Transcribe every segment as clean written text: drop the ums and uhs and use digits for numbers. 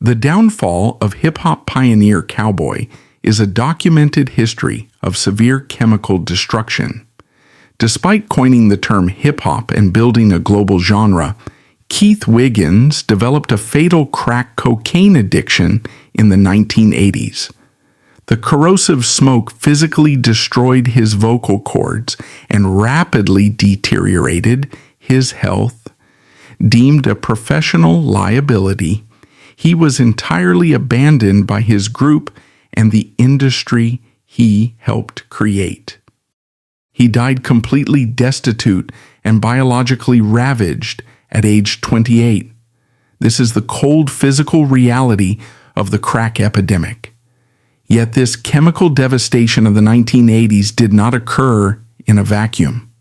The downfall of hip-hop pioneer Cowboy is a documented history of severe chemical destruction. Despite coining the term hip-hop and building a global genre, Keith Wiggins developed a fatal crack cocaine addiction in the 1980s. The corrosive smoke physically destroyed his vocal cords and rapidly deteriorated his health. Deemed a professional liability, he was entirely abandoned by his group and the industry he helped create. He died completely destitute and biologically ravaged at age 28. This is the cold physical reality of the crack epidemic. Yet this chemical devastation of the 1980s did not occur in a vacuum.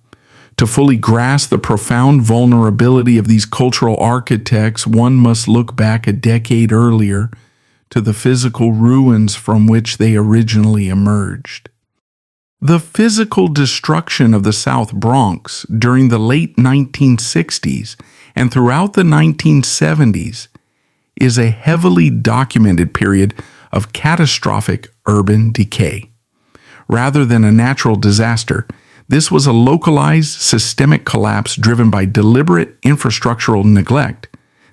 To fully grasp the profound vulnerability of these cultural architects, one must look back a decade earlier to the physical ruins from which they originally emerged. The physical destruction of the South Bronx during the late 1960s and throughout the 1970s is a heavily documented period of catastrophic urban decay. Rather than a natural disaster, this was a localized, systemic collapse driven by deliberate infrastructural neglect,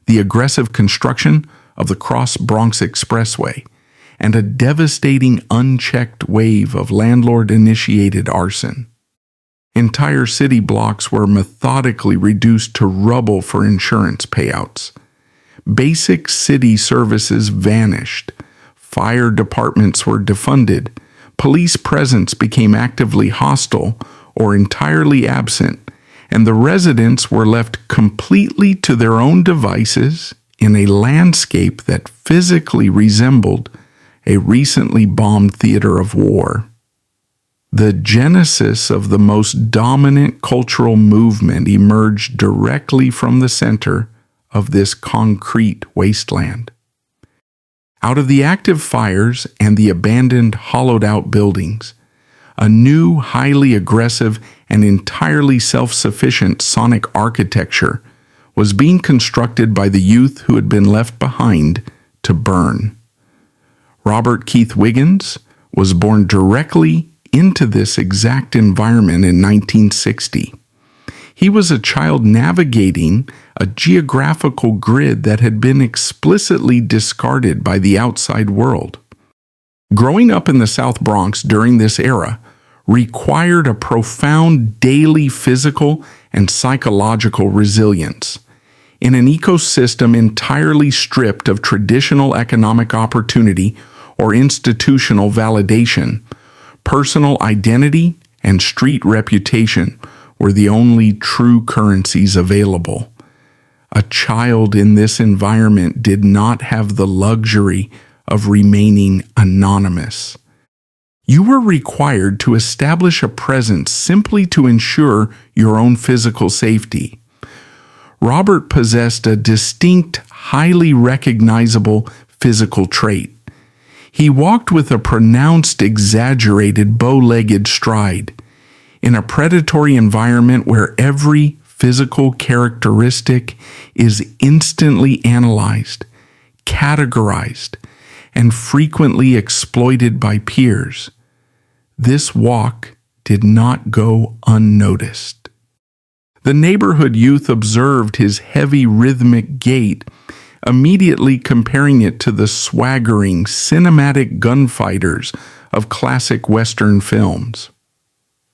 the aggressive construction of the Cross-Bronx Expressway, and a devastating unchecked wave of landlord-initiated arson. Entire city blocks were methodically reduced to rubble for insurance payouts. Basic city services vanished. Fire departments were defunded. Police presence became actively hostile or entirely absent, and the residents were left completely to their own devices in a landscape that physically resembled a recently bombed theater of war. The genesis of the most dominant cultural movement emerged directly from the center of this concrete wasteland. Out of the active fires and the abandoned, hollowed-out buildings, a new, highly aggressive, and entirely self-sufficient sonic architecture was being constructed by the youth who had been left behind to burn. Robert Keith Wiggins was born directly into this exact environment in 1960. He was a child navigating a geographical grid that had been explicitly discarded by the outside world. Growing up in the South Bronx during this era required a profound daily physical and psychological resilience. In an ecosystem entirely stripped of traditional economic opportunity or institutional validation, personal identity and street reputation were the only true currencies available. A child in this environment did not have the luxury of remaining anonymous. You were required to establish a presence simply to ensure your own physical safety. Robert possessed a distinct, highly recognizable physical trait. He walked with a pronounced, exaggerated, bow-legged stride. In a predatory environment where every physical characteristic is instantly analyzed, categorized, and frequently exploited by peers, this walk did not go unnoticed. The neighborhood youth observed his heavy rhythmic gait, immediately comparing it to the swaggering, cinematic gunfighters of classic Western films.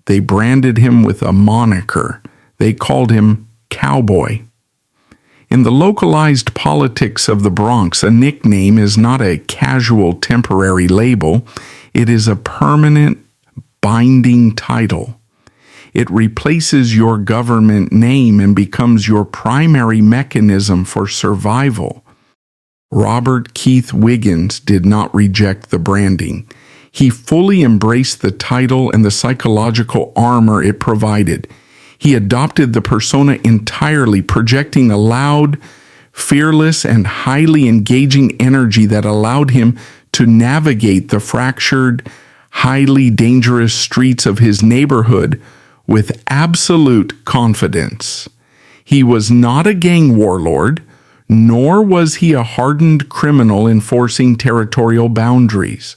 They branded him with a moniker. They called him Cowboy. In the localized politics of the Bronx, a nickname is not a casual temporary label. It is a permanent, binding title. It replaces your government name and becomes your primary mechanism for survival. Robert Keith Wiggins did not reject the branding. He fully embraced the title and the psychological armor it provided. He adopted the persona entirely, projecting a loud, fearless, and highly engaging energy that allowed him to navigate the fractured, highly dangerous streets of his neighborhood with absolute confidence. He was not a gang warlord, nor was he a hardened criminal enforcing territorial boundaries.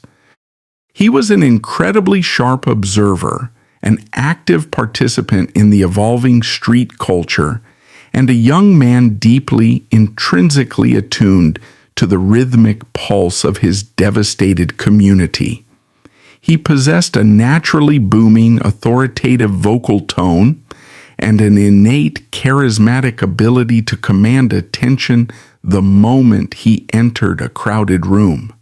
He was an incredibly sharp observer, an active participant in the evolving street culture, and a young man deeply, intrinsically attuned to the rhythmic pulse of his devastated community. He possessed a naturally booming, authoritative vocal tone and an innate, charismatic ability to command attention the moment he entered a crowded room.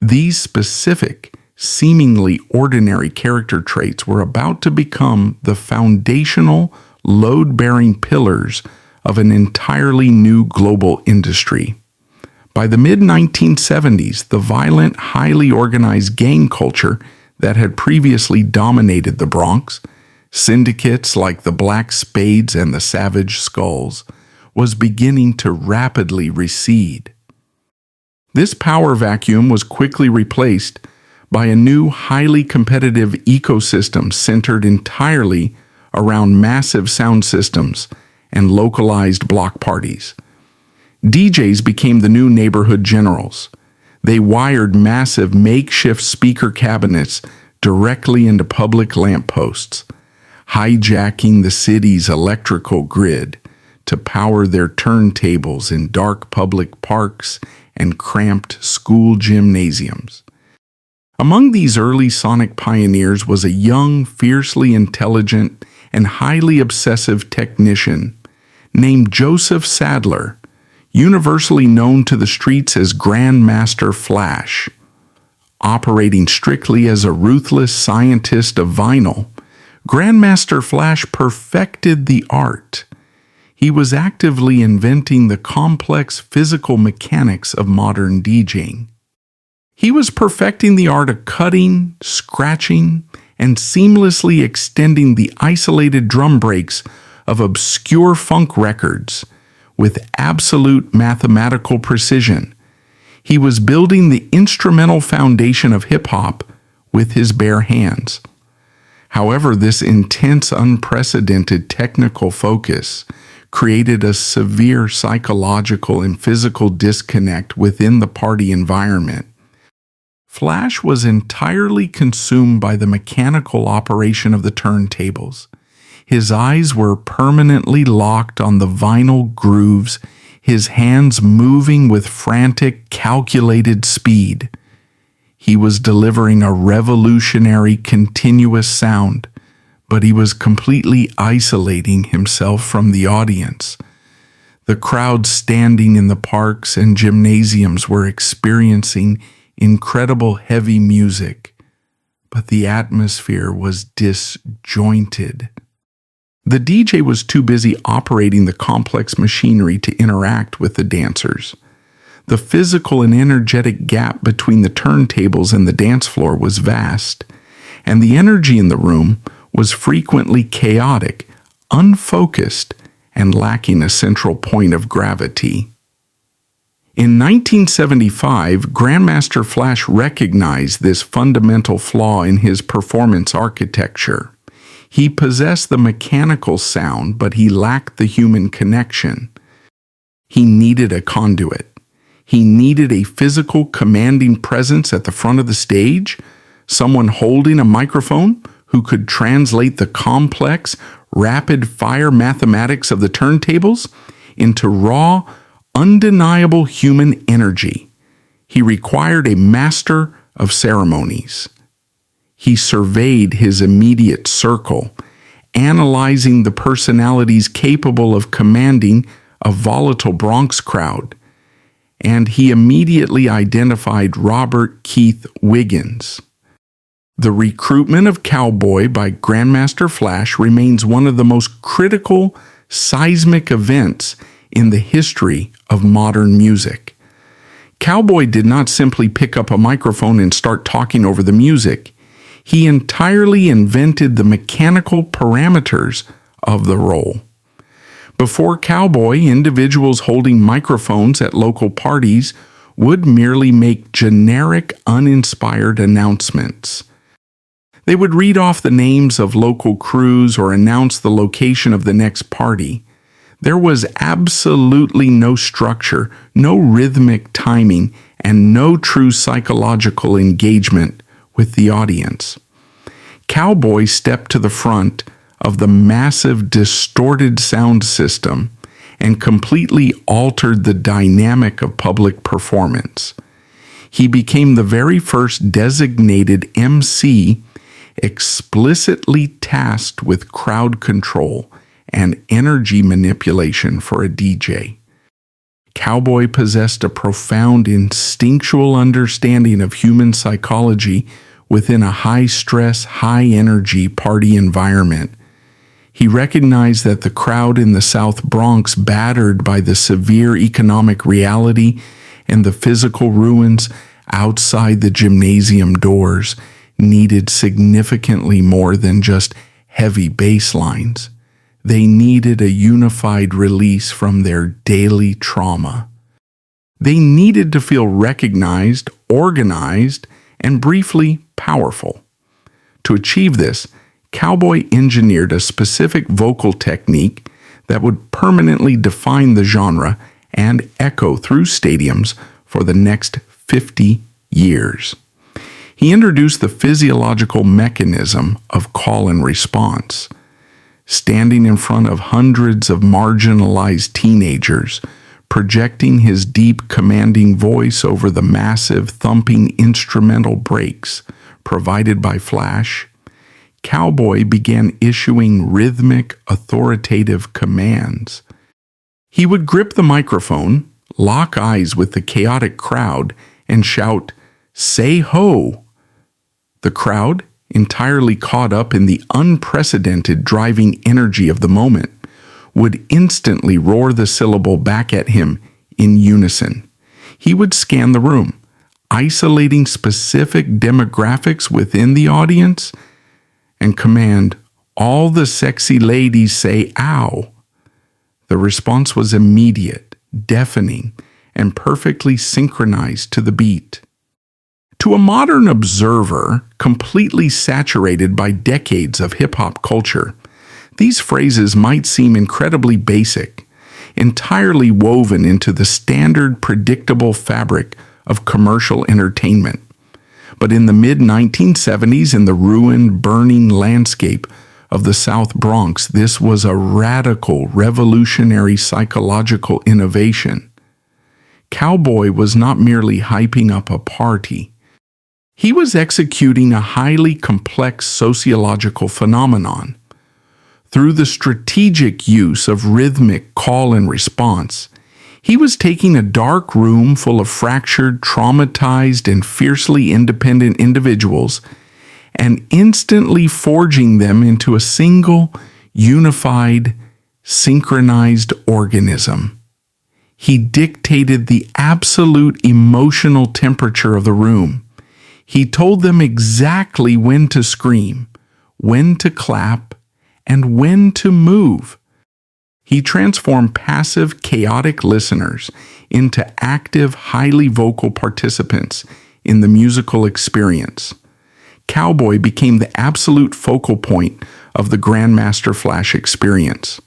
These specific, seemingly ordinary character traits were about to become the foundational, load-bearing pillars of an entirely new global industry. By the mid-1970s, the violent, highly organized gang culture that had previously dominated the Bronx, syndicates like the Black Spades and the Savage Skulls, was beginning to rapidly recede. This power vacuum was quickly replaced by a new, highly competitive ecosystem centered entirely around massive sound systems and localized block parties. DJs became the new neighborhood generals. They wired massive makeshift speaker cabinets directly into public lampposts, hijacking the city's electrical grid to power their turntables in dark public parks and cramped school gymnasiums. Among these early sonic pioneers was a young, fiercely intelligent, and highly obsessive technician named Joseph Sadler, universally known to the streets as Grandmaster Flash. Operating strictly as a ruthless scientist of vinyl, Grandmaster Flash perfected the art. He was actively inventing the complex physical mechanics of modern DJing. He was perfecting the art of cutting, scratching, and seamlessly extending the isolated drum breaks of obscure funk records with absolute mathematical precision. He was building the instrumental foundation of hip-hop with his bare hands. However, this intense, unprecedented technical focus created a severe psychological and physical disconnect within the party environment. Flash was entirely consumed by the mechanical operation of the turntables. His eyes were permanently locked on the vinyl grooves, his hands moving with frantic, calculated speed. He was delivering a revolutionary, continuous sound, but he was completely isolating himself from the audience. The crowds standing in the parks and gymnasiums were experiencing incredible heavy music, but the atmosphere was disjointed. The DJ was too busy operating the complex machinery to interact with the dancers. The physical and energetic gap between the turntables and the dance floor was vast, and the energy in the room was frequently chaotic, unfocused, and lacking a central point of gravity. In 1975, Grandmaster Flash recognized this fundamental flaw in his performance architecture. He possessed the mechanical sound, but he lacked the human connection. He needed a conduit. He needed a physical, commanding presence at the front of the stage, someone holding a microphone who could translate the complex, rapid-fire mathematics of the turntables into raw, undeniable human energy. He required a master of ceremonies. He surveyed his immediate circle, analyzing the personalities capable of commanding a volatile Bronx crowd, and he immediately identified Robert Keith Wiggins. The recruitment of Cowboy by Grandmaster Flash remains one of the most critical, seismic events in the history of modern music. Cowboy did not simply pick up a microphone and start talking over the music. He entirely invented the mechanical parameters of the role. Before Cowboy, individuals holding microphones at local parties would merely make generic, uninspired announcements. They would read off the names of local crews or announce the location of the next party. There was absolutely no structure, no rhythmic timing, and no true psychological engagement with the audience. Cowboy stepped to the front of the massive distorted sound system and completely altered the dynamic of public performance. He became the very first designated MC explicitly tasked with crowd control and energy manipulation for a DJ. Cowboy possessed a profound instinctual understanding of human psychology within a high-stress, high-energy party environment. He recognized that the crowd in the South Bronx, battered by the severe economic reality and the physical ruins outside the gymnasium doors, needed significantly more than just heavy bass lines. They needed a unified release from their daily trauma. They needed to feel recognized, organized, and briefly powerful. To achieve this, Cowboy engineered a specific vocal technique that would permanently define the genre and echo through stadiums for the next 50 years. He introduced the physiological mechanism of call and response. Standing in front of hundreds of marginalized teenagers, projecting his deep, commanding voice over the massive, thumping instrumental breaks provided by Flash, Cowboy began issuing rhythmic, authoritative commands. He would grip the microphone, lock eyes with the chaotic crowd, and shout, "Say ho!" The crowd, entirely caught up in the unprecedented driving energy of the moment, would instantly roar the syllable back at him in unison. He would scan the room, isolating specific demographics within the audience, and command, "All the sexy ladies say ow." The response was immediate, deafening, and perfectly synchronized to the beat. To a modern observer, completely saturated by decades of hip-hop culture, these phrases might seem incredibly basic, entirely woven into the standard, predictable fabric of commercial entertainment. But in the mid-1970s, in the ruined, burning landscape of the South Bronx, this was a radical, revolutionary psychological innovation. Cowboy was not merely hyping up a party. He was executing a highly complex sociological phenomenon. Through the strategic use of rhythmic call and response, he was taking a dark room full of fractured, traumatized, and fiercely independent individuals and instantly forging them into a single, unified, synchronized organism. He dictated the absolute emotional temperature of the room. He told them exactly when to scream, when to clap, and when to move. He transformed passive, chaotic listeners into active, highly vocal participants in the musical experience. Cowboy became the absolute focal point of the Grandmaster Flash experience.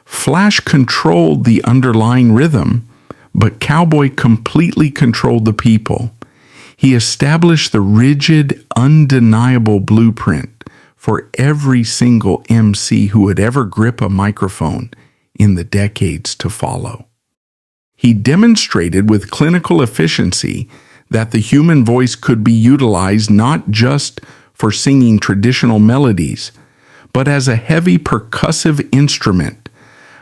Flash controlled the underlying rhythm, but Cowboy completely controlled the people. He established the rigid, undeniable blueprint for every single MC who would ever grip a microphone in the decades to follow. He demonstrated with clinical efficiency that the human voice could be utilized not just for singing traditional melodies, but as a heavy percussive instrument,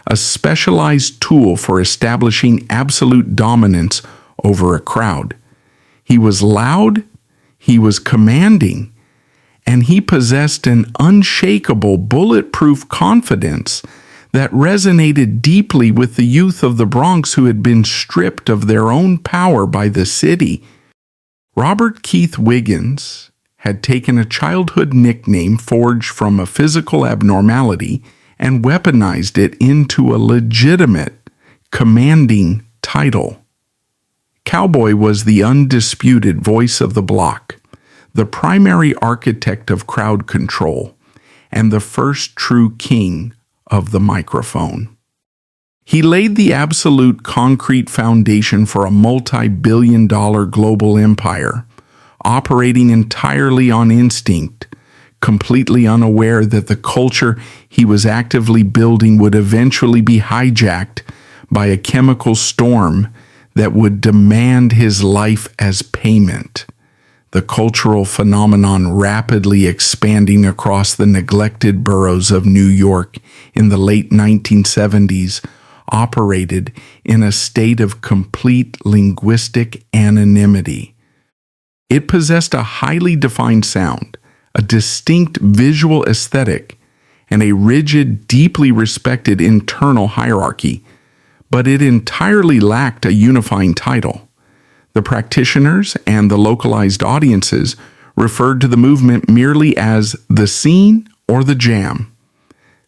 a specialized tool for establishing absolute dominance over a crowd. He was loud, he was commanding, and he possessed an unshakable, bulletproof confidence that resonated deeply with the youth of the Bronx who had been stripped of their own power by the city. Robert Keith Wiggins had taken a childhood nickname forged from a physical abnormality and weaponized it into a legitimate, commanding title. Cowboy was the undisputed voice of the block, the primary architect of crowd control, and the first true king of the microphone. He laid the absolute concrete foundation for a multi-billion-dollar global empire, operating entirely on instinct, completely unaware that the culture he was actively building would eventually be hijacked by a chemical storm that would demand his life as payment. The cultural phenomenon rapidly expanding across the neglected boroughs of New York in the late 1970s operated in a state of complete linguistic anonymity. It possessed a highly defined sound, a distinct visual aesthetic, and a rigid, deeply respected internal hierarchy, but it entirely lacked a unifying title. The practitioners and the localized audiences referred to the movement merely as the scene or the jam.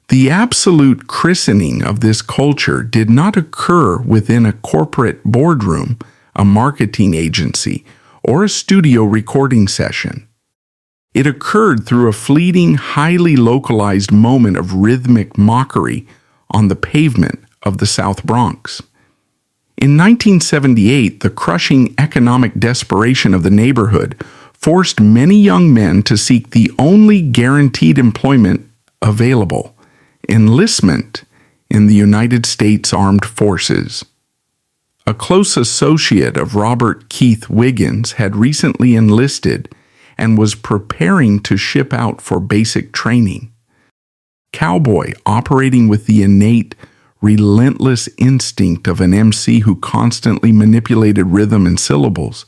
The absolute christening of this culture did not occur within a corporate boardroom, a marketing agency, or a studio recording session. It occurred through a fleeting, highly localized moment of rhythmic mockery on the pavement of the South Bronx. In 1978, the crushing economic desperation of the neighborhood forced many young men to seek the only guaranteed employment available: enlistment in the United States Armed Forces. A close associate of Robert Keith Wiggins had recently enlisted and was preparing to ship out for basic training. Cowboy, operating with the innate, relentless instinct of an MC who constantly manipulated rhythm and syllables,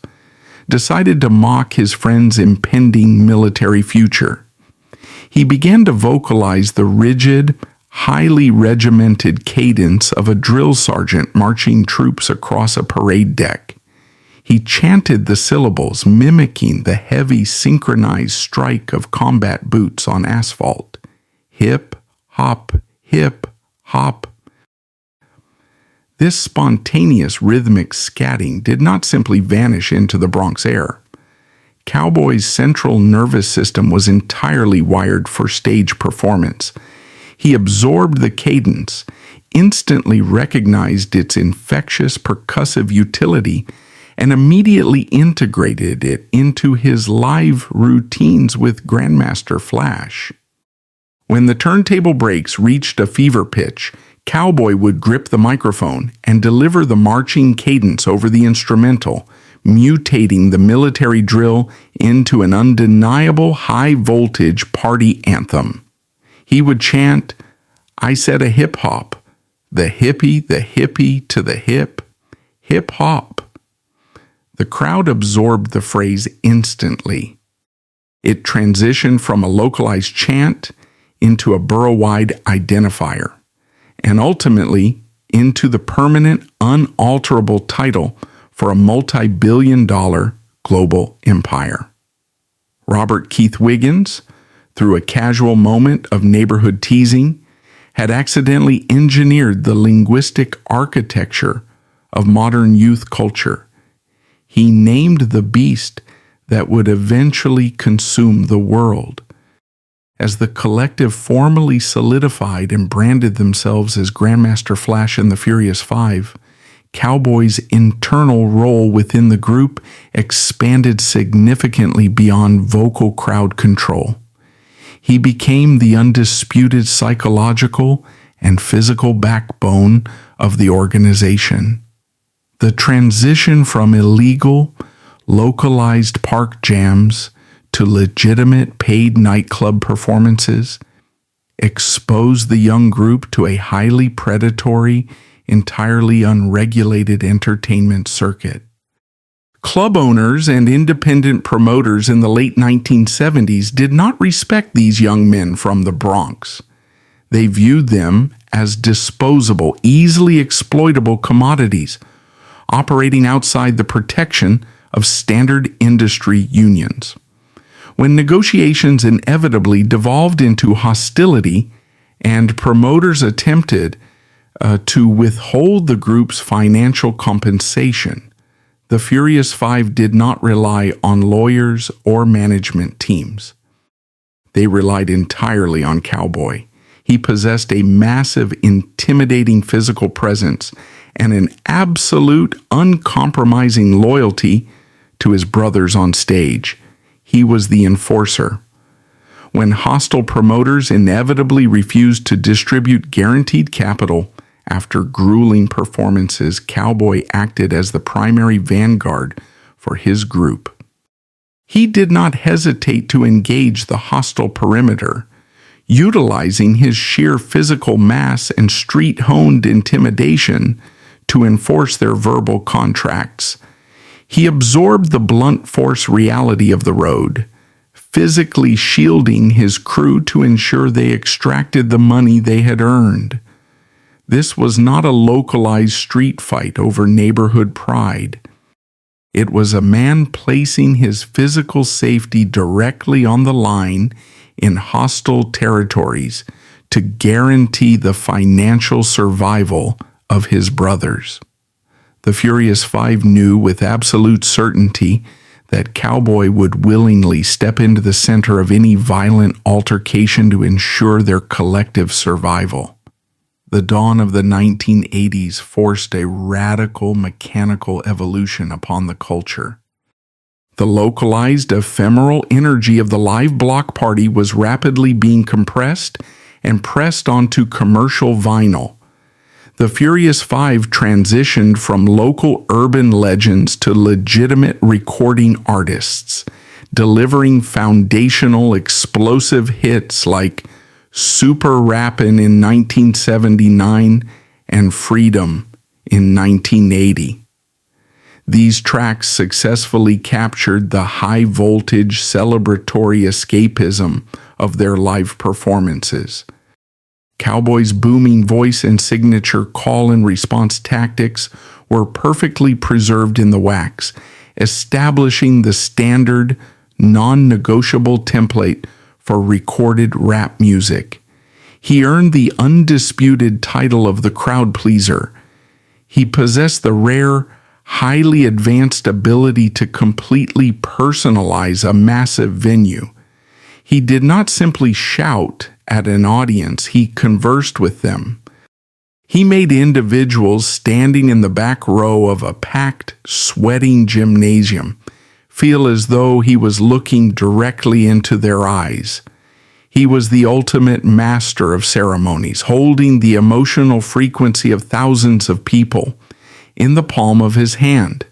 decided to mock his friend's impending military future. He began to vocalize the rigid, highly regimented cadence of a drill sergeant marching troops across a parade deck. He chanted the syllables, mimicking the heavy synchronized strike of combat boots on asphalt. Hip, hop, hip, hop. This spontaneous rhythmic scatting did not simply vanish into the Bronx air. Cowboy's central nervous system was entirely wired for stage performance. He absorbed the cadence, instantly recognized its infectious percussive utility, and immediately integrated it into his live routines with Grandmaster Flash. When the turntable breaks reached a fever pitch, Cowboy would grip the microphone and deliver the marching cadence over the instrumental, mutating the military drill into an undeniable high-voltage party anthem. He would chant, "I said a hip-hop, the hippie to the hip, hip-hop." The crowd absorbed the phrase instantly. It transitioned from a localized chant into a borough-wide identifier, and ultimately into the permanent, unalterable title for a multi-billion-dollar global empire. Robert Keith Wiggins, through a casual moment of neighborhood teasing, had accidentally engineered the linguistic architecture of modern youth culture. He named the beast that would eventually consume the world. As the collective formally solidified and branded themselves as Grandmaster Flash and the Furious Five, Cowboy's internal role within the group expanded significantly beyond vocal crowd control. He became the undisputed psychological and physical backbone of the organization. The transition from illegal, localized park jams to legitimate paid nightclub performances exposed the young group to a highly predatory, entirely unregulated entertainment circuit. Club owners and independent promoters in the late 1970s did not respect these young men from the Bronx. They viewed them as disposable, easily exploitable commodities, operating outside the protection of standard industry unions. When negotiations inevitably devolved into hostility and promoters attempted to withhold the group's financial compensation, the Furious Five did not rely on lawyers or management teams. They relied entirely on Cowboy. He possessed a massive, intimidating physical presence and an absolute, uncompromising loyalty to his brothers on stage. He was the enforcer. When hostile promoters inevitably refused to distribute guaranteed capital after grueling performances, Cowboy acted as the primary vanguard for his group. He did not hesitate to engage the hostile perimeter, utilizing his sheer physical mass and street-honed intimidation to enforce their verbal contracts. He absorbed the blunt force reality of the road, physically shielding his crew to ensure they extracted the money they had earned. This was not a localized street fight over neighborhood pride. It was a man placing his physical safety directly on the line in hostile territories to guarantee the financial survival of his brothers. The Furious Five knew with absolute certainty that Cowboy would willingly step into the center of any violent altercation to ensure their collective survival. The dawn of the 1980s forced a radical mechanical evolution upon the culture. The localized, ephemeral energy of the live block party was rapidly being compressed and pressed onto commercial vinyl. The Furious Five transitioned from local urban legends to legitimate recording artists, delivering foundational, explosive hits like Super Rappin' in 1979 and Freedom in 1980. These tracks successfully captured the high-voltage celebratory escapism of their live performances. Cowboy's booming voice and signature call-and-response tactics were perfectly preserved in the wax, establishing the standard, non-negotiable template for recorded rap music. He earned the undisputed title of the crowd pleaser. He possessed the rare, highly advanced ability to completely personalize a massive venue. He did not simply shout at an audience, he conversed with them. He made individuals standing in the back row of a packed, sweating gymnasium feel as though he was looking directly into their eyes. He was the ultimate master of ceremonies, holding the emotional frequency of thousands of people in the palm of his hand.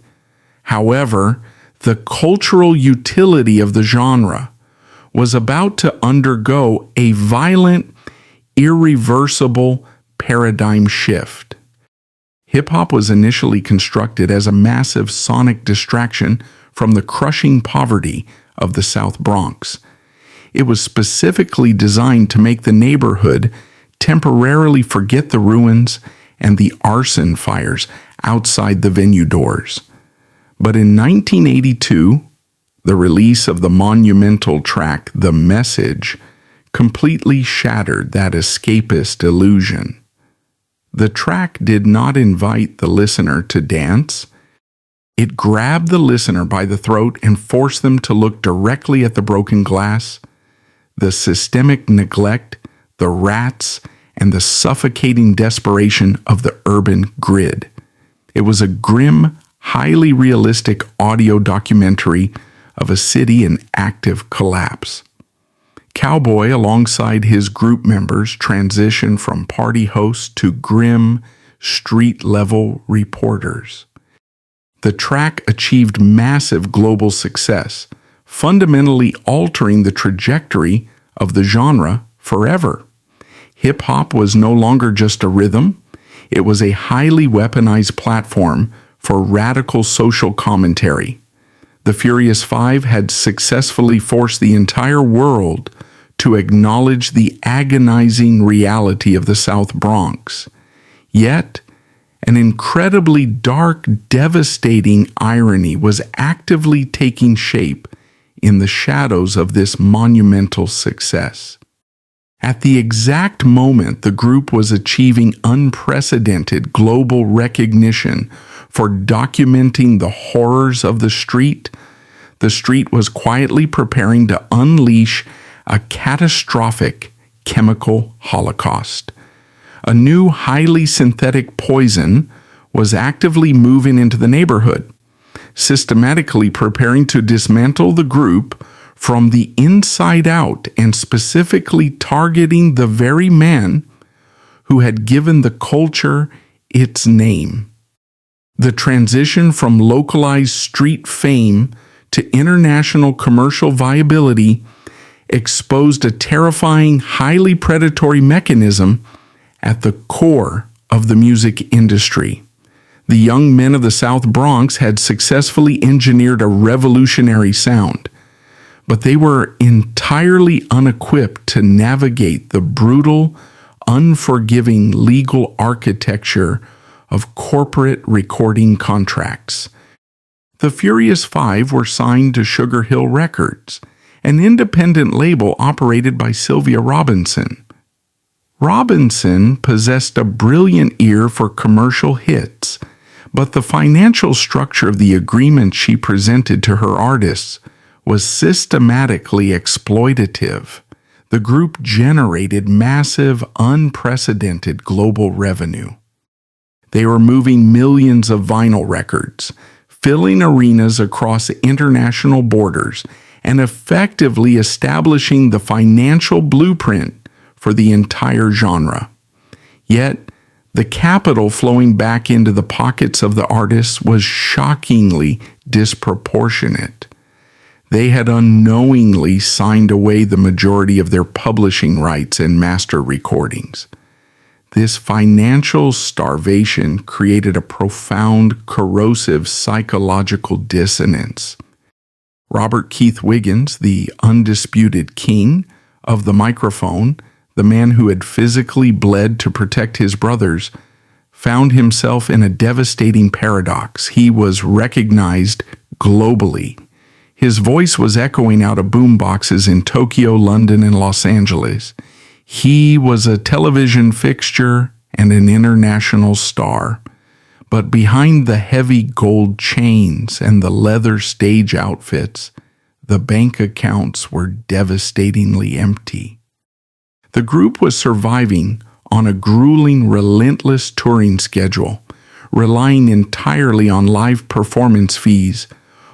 However, the cultural utility of the genre was about to undergo a violent, irreversible paradigm shift. Hip-hop was initially constructed as a massive sonic distraction from the crushing poverty of the South Bronx. It was specifically designed to make the neighborhood temporarily forget the ruins and the arson fires outside the venue doors. But in 1982, the release of the monumental track, The Message, completely shattered that escapist illusion. The track did not invite the listener to dance. It grabbed the listener by the throat and forced them to look directly at the broken glass, the systemic neglect, the rats, and the suffocating desperation of the urban grid. It was a grim, highly realistic audio documentary of a city in active collapse. Cowboy, alongside his group members, transitioned from party hosts to grim, street-level reporters. The track achieved massive global success, fundamentally altering the trajectory of the genre forever. Hip-hop was no longer just a rhythm, it was a highly weaponized platform for radical social commentary. The Furious Five had successfully forced the entire world to acknowledge the agonizing reality of the South Bronx. Yet, an incredibly dark, devastating irony was actively taking shape in the shadows of this monumental success. At the exact moment the group was achieving unprecedented global recognition for documenting the horrors of the street was quietly preparing to unleash a catastrophic chemical holocaust. A new highly synthetic poison was actively moving into the neighborhood, systematically preparing to dismantle the group from the inside out and specifically targeting the very man who had given the culture its name. The transition from localized street fame to international commercial viability exposed a terrifying, highly predatory mechanism at the core of the music industry. The young men of the South Bronx had successfully engineered a revolutionary sound, but they were entirely unequipped to navigate the brutal, unforgiving legal architecture of corporate recording contracts. The Furious Five were signed to Sugar Hill Records, an independent label operated by Sylvia Robinson. Robinson possessed a brilliant ear for commercial hits, but the financial structure of the agreement she presented to her artists was systematically exploitative. The group generated massive, unprecedented global revenue. They were moving millions of vinyl records, filling arenas across international borders, and effectively establishing the financial blueprint for the entire genre. Yet, the capital flowing back into the pockets of the artists was shockingly disproportionate. They had unknowingly signed away the majority of their publishing rights and master recordings. This financial starvation created a profound, corrosive psychological dissonance. Robert Keith Wiggins, the undisputed king of the microphone, the man who had physically bled to protect his brothers, found himself in a devastating paradox. He was recognized globally. His voice was echoing out of boomboxes in Tokyo, London, and Los Angeles. He was a television fixture and an international star. But behind the heavy gold chains and the leather stage outfits, the bank accounts were devastatingly empty. The group was surviving on a grueling, relentless touring schedule, relying entirely on live performance fees,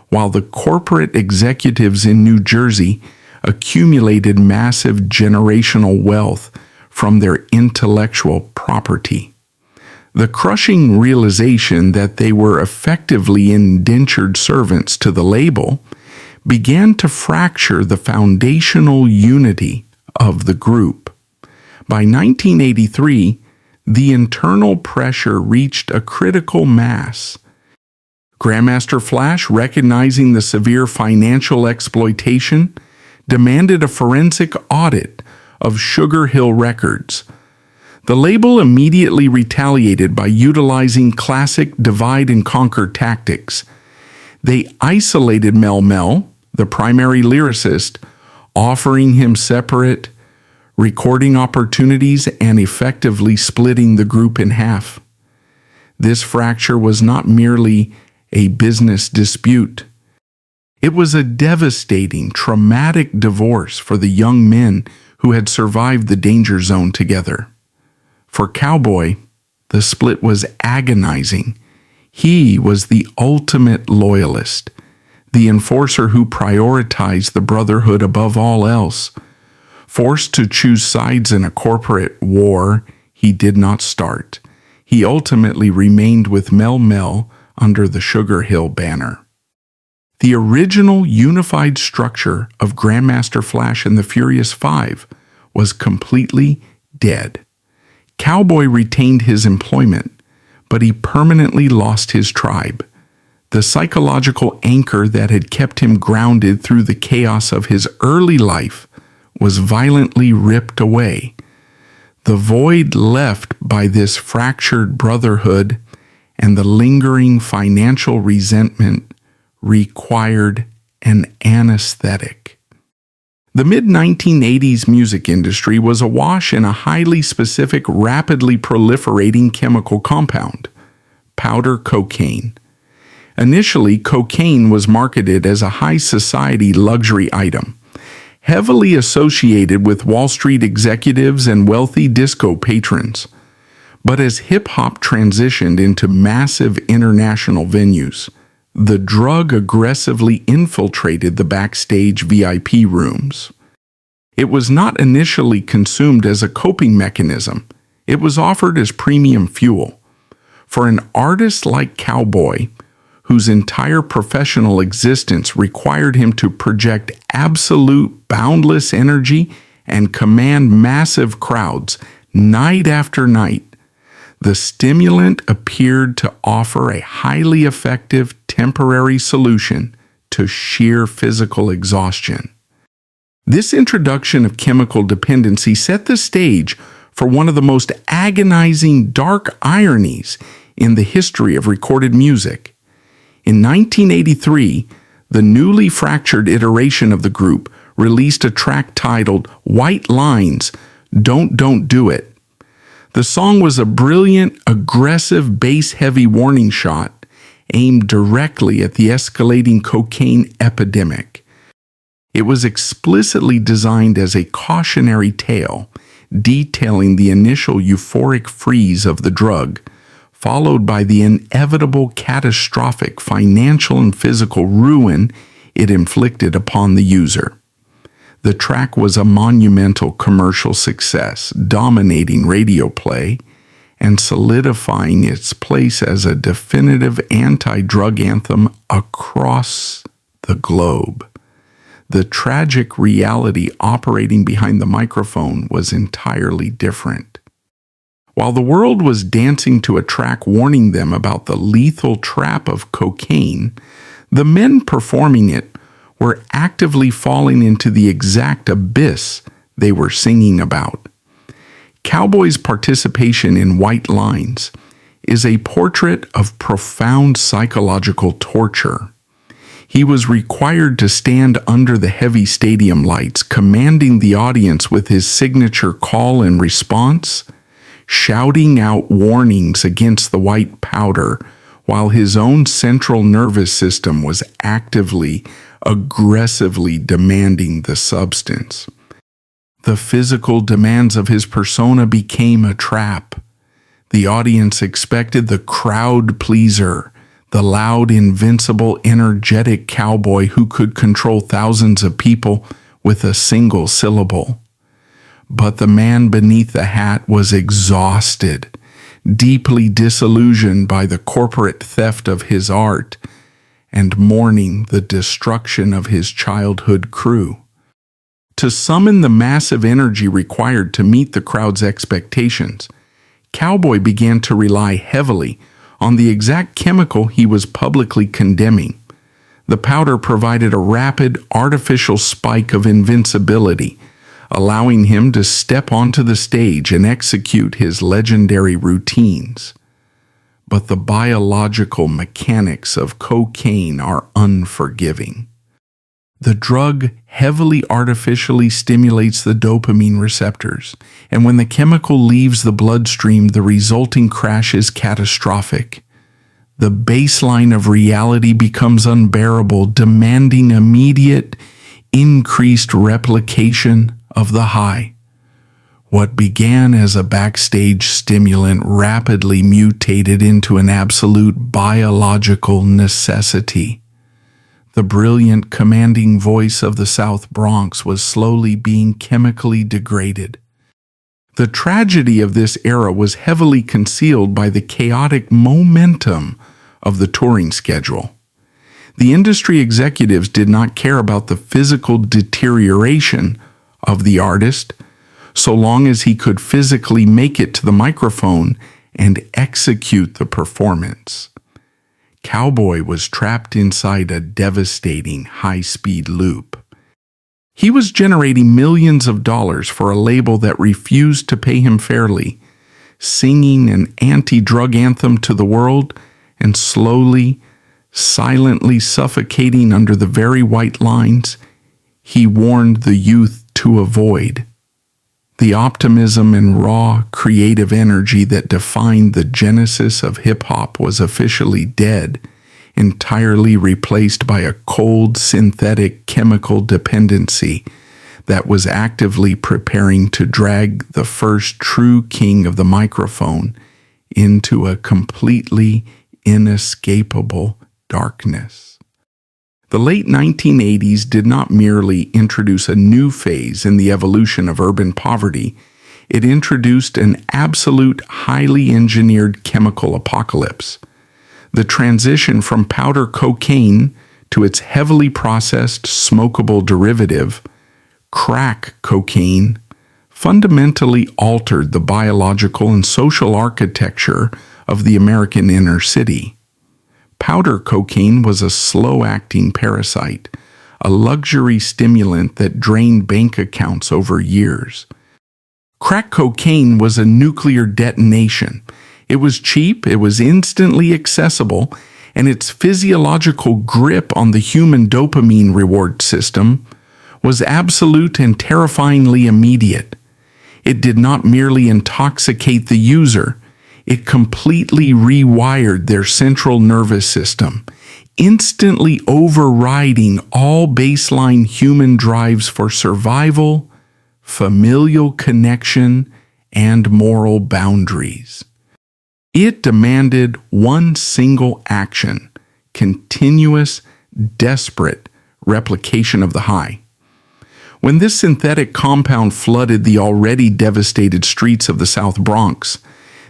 while the corporate executives in New Jersey accumulated massive generational wealth from their intellectual property. The crushing realization that they were effectively indentured servants to the label began to fracture the foundational unity of the group. By 1983, the internal pressure reached a critical mass. Grandmaster Flash, recognizing the severe financial exploitation, demanded a forensic audit of Sugar Hill Records. The label immediately retaliated by utilizing classic divide-and-conquer tactics. They isolated Mel Mel, the primary lyricist, offering him separate recording opportunities and effectively splitting the group in half. This fracture was not merely a business dispute. It was a devastating, traumatic divorce for the young men who had survived the danger zone together. For Cowboy, the split was agonizing. He was the ultimate loyalist, the enforcer who prioritized the brotherhood above all else. Forced to choose sides in a corporate war he did not start, he ultimately remained with Mel Mel under the Sugar Hill banner. The original unified structure of Grandmaster Flash and the Furious Five was completely dead. Cowboy retained his employment, but he permanently lost his tribe. The psychological anchor that had kept him grounded through the chaos of his early life was violently ripped away. The void left by this fractured brotherhood and the lingering financial resentment required an anesthetic. The mid-1980s music industry was awash in a highly specific, rapidly proliferating chemical compound, powder cocaine. Initially, cocaine was marketed as a high society luxury item, heavily associated with Wall Street executives and wealthy disco patrons. But as hip-hop transitioned into massive international venues, the drug aggressively infiltrated the backstage VIP rooms. It was not initially consumed as a coping mechanism. It was offered as premium fuel. For an artist like Cowboy, whose entire professional existence required him to project absolute boundless energy and command massive crowds night after night, the stimulant appeared to offer a highly effective temporary solution to sheer physical exhaustion. This introduction of chemical dependency set the stage for one of the most agonizing dark ironies in the history of recorded music. In 1983, the newly fractured iteration of the group released a track titled White Lines, Don't Do It. The song was a brilliant, aggressive, bass-heavy warning shot aimed directly at the escalating cocaine epidemic. It was explicitly designed as a cautionary tale, detailing the initial euphoric freeze of the drug, followed by the inevitable catastrophic financial and physical ruin it inflicted upon the user. The track was a monumental commercial success, dominating radio play and solidifying its place as a definitive anti-drug anthem across the globe. The tragic reality operating behind the microphone was entirely different. While the world was dancing to a track warning them about the lethal trap of cocaine, the men performing it were actively falling into the exact abyss they were singing about. Cowboy's participation in White Lines is a portrait of profound psychological torture. He was required to stand under the heavy stadium lights, commanding the audience with his signature call and response, shouting out warnings against the white powder, while his own central nervous system was aggressively demanding the substance. The physical demands of his persona became a trap. The audience expected the crowd pleaser, the loud, invincible, energetic cowboy who could control thousands of people with a single syllable. But the man beneath the hat was exhausted, deeply disillusioned by the corporate theft of his art, and mourning the destruction of his childhood crew. To summon the massive energy required to meet the crowd's expectations, Cowboy began to rely heavily on the exact chemical he was publicly condemning. The powder provided a rapid, artificial spike of invincibility, allowing him to step onto the stage and execute his legendary routines. But the biological mechanics of cocaine are unforgiving. The drug heavily artificially stimulates the dopamine receptors, and when the chemical leaves the bloodstream, the resulting crash is catastrophic. The baseline of reality becomes unbearable, demanding immediate, increased replication of the high. What began as a backstage stimulant rapidly mutated into an absolute biological necessity. The brilliant, commanding voice of the South Bronx was slowly being chemically degraded. The tragedy of this era was heavily concealed by the chaotic momentum of the touring schedule. The industry executives did not care about the physical deterioration of the artist, so long as he could physically make it to the microphone and execute the performance. Cowboy was trapped inside a devastating high-speed loop. He was generating millions of dollars for a label that refused to pay him fairly, singing an anti-drug anthem to the world and slowly, silently suffocating under the very white lines he warned the youth to avoid. The optimism and raw, creative energy that defined the genesis of hip-hop was officially dead, entirely replaced by a cold, synthetic chemical dependency that was actively preparing to drag the first true king of the microphone into a completely inescapable darkness. The late 1980s did not merely introduce a new phase in the evolution of urban poverty, it introduced an absolute, highly engineered chemical apocalypse. The transition from powder cocaine to its heavily processed, smokable derivative, crack cocaine, fundamentally altered the biological and social architecture of the American inner city. Powder cocaine was a slow-acting parasite, a luxury stimulant that drained bank accounts over years. Crack cocaine was a nuclear detonation. It was cheap, it was instantly accessible, and its physiological grip on the human dopamine reward system was absolute and terrifyingly immediate. It did not merely intoxicate the user, it completely rewired their central nervous system, instantly overriding all baseline human drives for survival, familial connection, and moral boundaries. It demanded one single action, continuous, desperate replication of the high. When this synthetic compound flooded the already devastated streets of the South Bronx,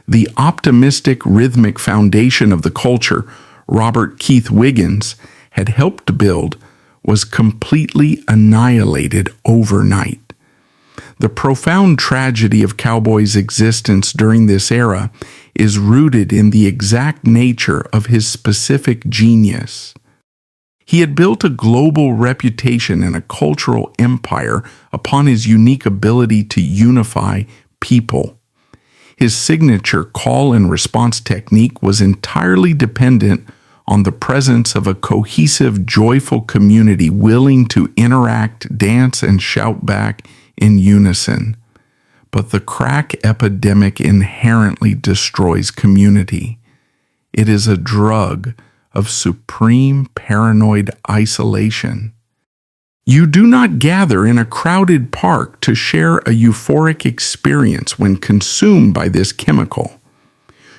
the optimistic rhythmic foundation of the culture Robert Keith Wiggins had helped build was completely annihilated overnight. The profound tragedy of Cowboy's existence during this era is rooted in the exact nature of his specific genius. He had built a global reputation and a cultural empire upon his unique ability to unify people. His signature call and response technique was entirely dependent on the presence of a cohesive, joyful community willing to interact, dance, and shout back in unison. But the crack epidemic inherently destroys community. It is a drug of supreme paranoid isolation. You do not gather in a crowded park to share a euphoric experience when consumed by this chemical.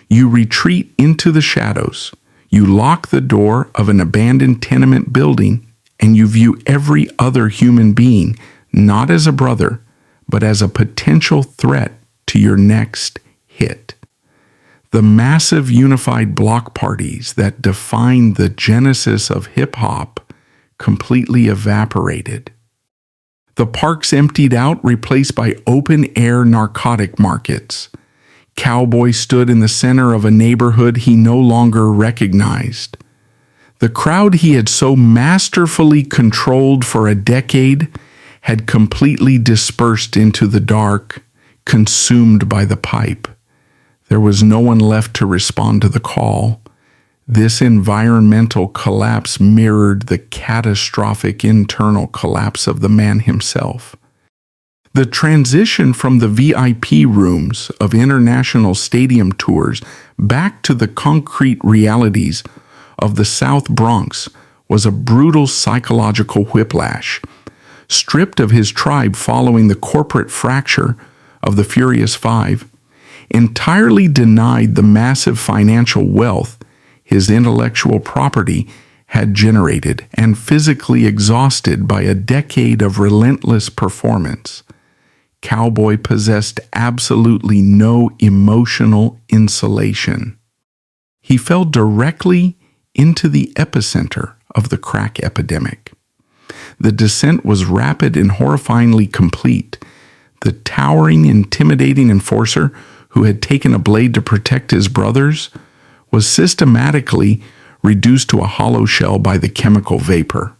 You retreat into the shadows. You lock the door of an abandoned tenement building, and you view every other human being not as a brother, but as a potential threat to your next hit. The massive unified block parties that defined the genesis of hip-hop completely evaporated. The parks emptied out, replaced by open-air narcotic markets. Cowboy stood in the center of a neighborhood he no longer recognized. The crowd he had so masterfully controlled for a decade had completely dispersed into the dark, consumed by the pipe. There was no one left to respond to the call. This environmental collapse mirrored the catastrophic internal collapse of the man himself. The transition from the VIP rooms of international stadium tours back to the concrete realities of the South Bronx was a brutal psychological whiplash. Stripped of his tribe following the corporate fracture of the Furious Five, entirely denied the massive financial wealth his intellectual property had generated, and physically exhausted by a decade of relentless performance, Cowboy possessed absolutely no emotional insulation. He fell directly into the epicenter of the crack epidemic. The descent was rapid and horrifyingly complete. The towering, intimidating enforcer who had taken a blade to protect his brothers was systematically reduced to a hollow shell by the chemical vapor.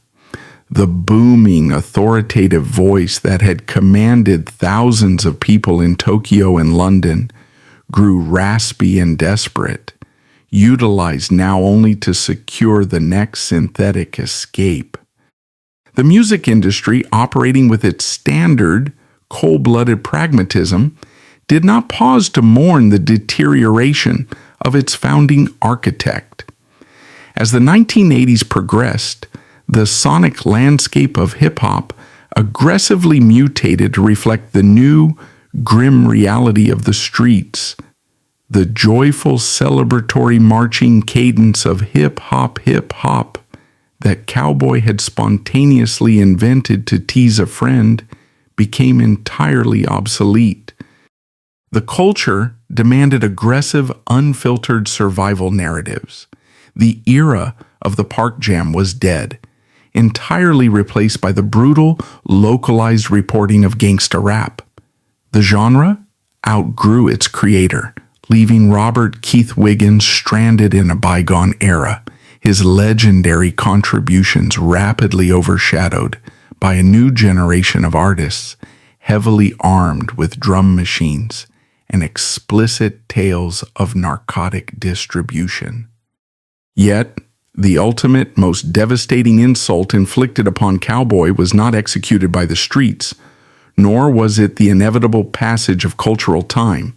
The booming, authoritative voice that had commanded thousands of people in Tokyo and London grew raspy and desperate, utilized now only to secure the next synthetic escape. The music industry, operating with its standard, cold-blooded pragmatism, did not pause to mourn the deterioration of its founding architect. As the 1980s progressed, the sonic landscape of hip-hop aggressively mutated to reflect the new, grim reality of the streets. The joyful celebratory marching cadence of hip-hop that Cowboy had spontaneously invented to tease a friend became entirely obsolete. The culture demanded aggressive, unfiltered survival narratives. The era of the park jam was dead, entirely replaced by the brutal, localized reporting of gangsta rap. The genre outgrew its creator, leaving Robert Keith Wiggins stranded in a bygone era, his legendary contributions rapidly overshadowed by a new generation of artists, heavily armed with drum machines and explicit tales of narcotic distribution. Yet, the ultimate, most devastating insult inflicted upon Cowboy was not executed by the streets, nor was it the inevitable passage of cultural time.